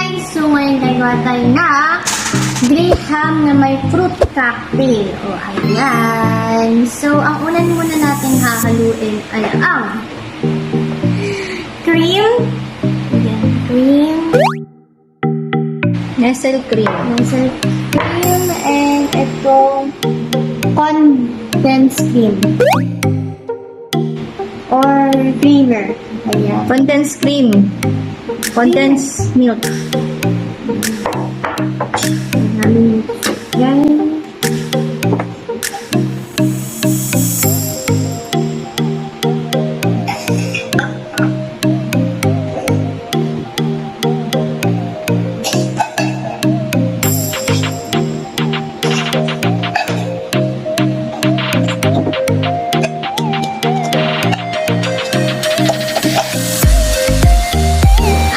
guys! So ngayon gagawa tayo na graham na may fruit cocktail. O, ayan. So, ang unan muna natin hahaluin ay ang cream. Ayan, cream. Nestle cream. Nestle cream. And itong condensed cream. Or creamer. Ayan. Condensed cream. Condensed milk. Yan.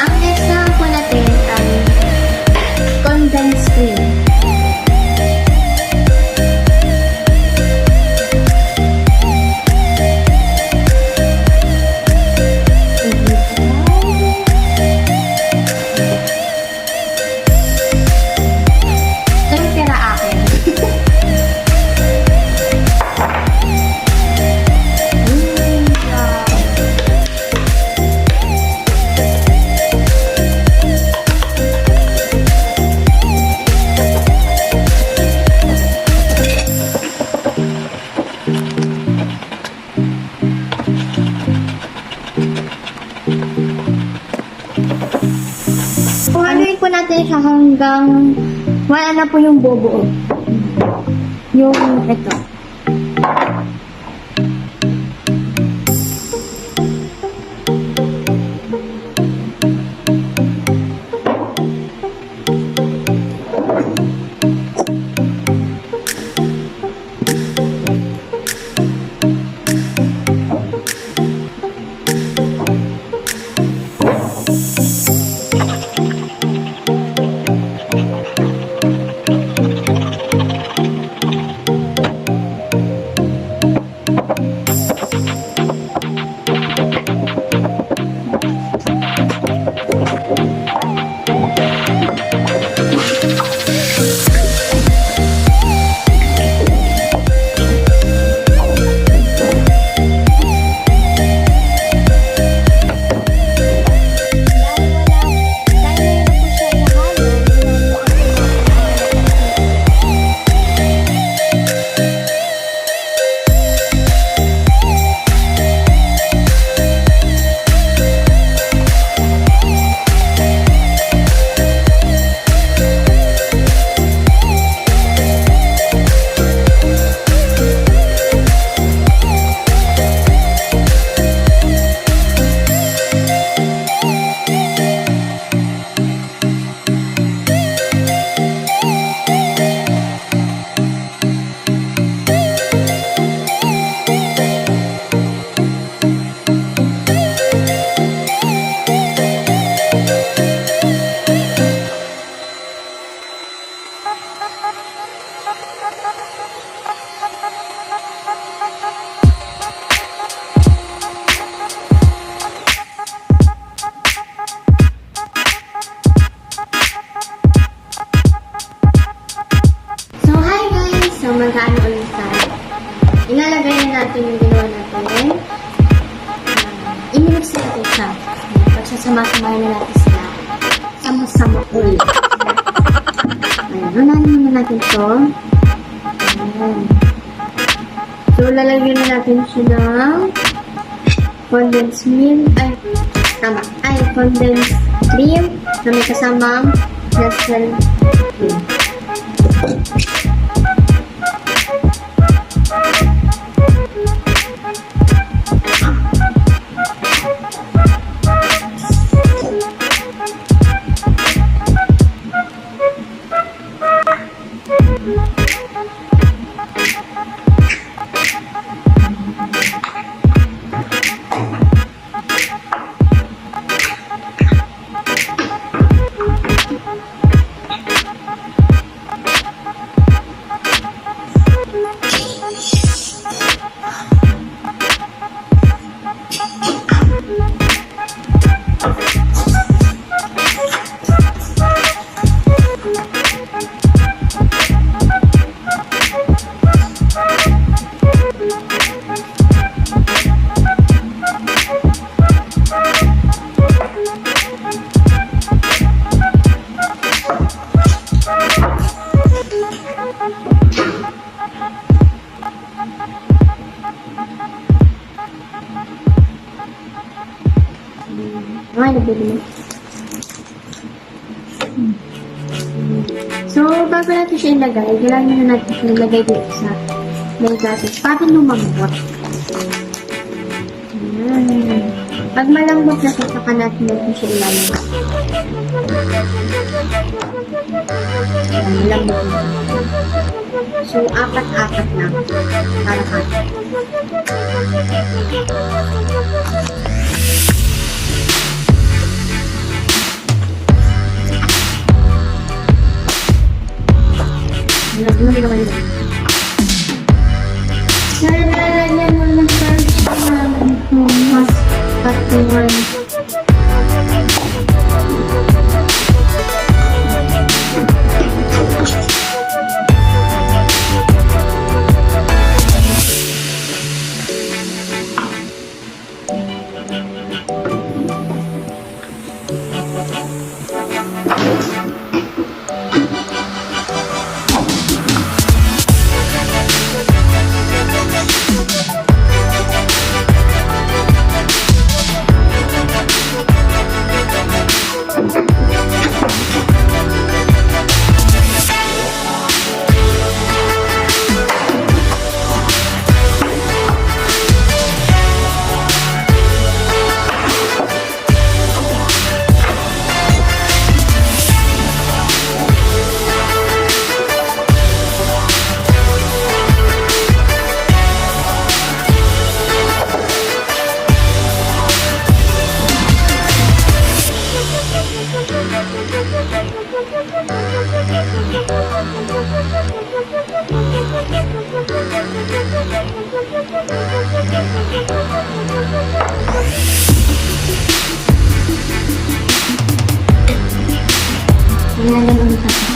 Ang next na po natin ay condensed cream. Ito yung tira akin. Haluin po natin siya hanggang wala na po yung bubuo. Yung ito. So, hi guys! So, mag-ano ulit tayo. Ilalagay na natin yung ginawa natin. I-mix natin siya. Pagsasama-samahin na natin sila. Sama-sama ulit. Ayan, unahin muna natin ito. Ayan. So, lalagyan na natin siya ng condensed milk. Ay, tama. Ay, condensed cream na may kasamang Nestle cream. bago natin siya ilagay, kailangan na natin siya ilagay dito sa megatis para lumambot. Ayan. Pag malambot na siya, saka natin siya ilalagay. Ayan, malambot na. So, apat-apat lang. Para kaya. Nalagyan mo lang sa mas patuwan. Nilagyan ulit natin.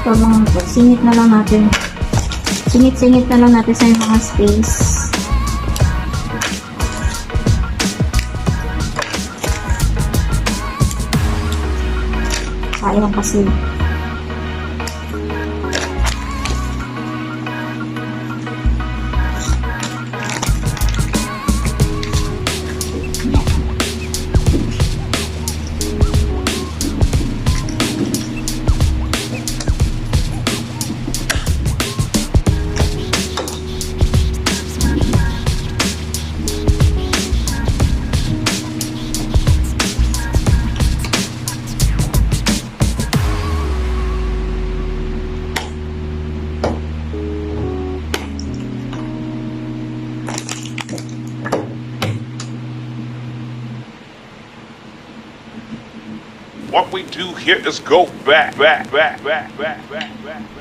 Ito mga ito, singit na lang natin. Singit-singit na lang natin sa mga space. sayang kasi. What we do here is go back, back, back, back, back, back, back.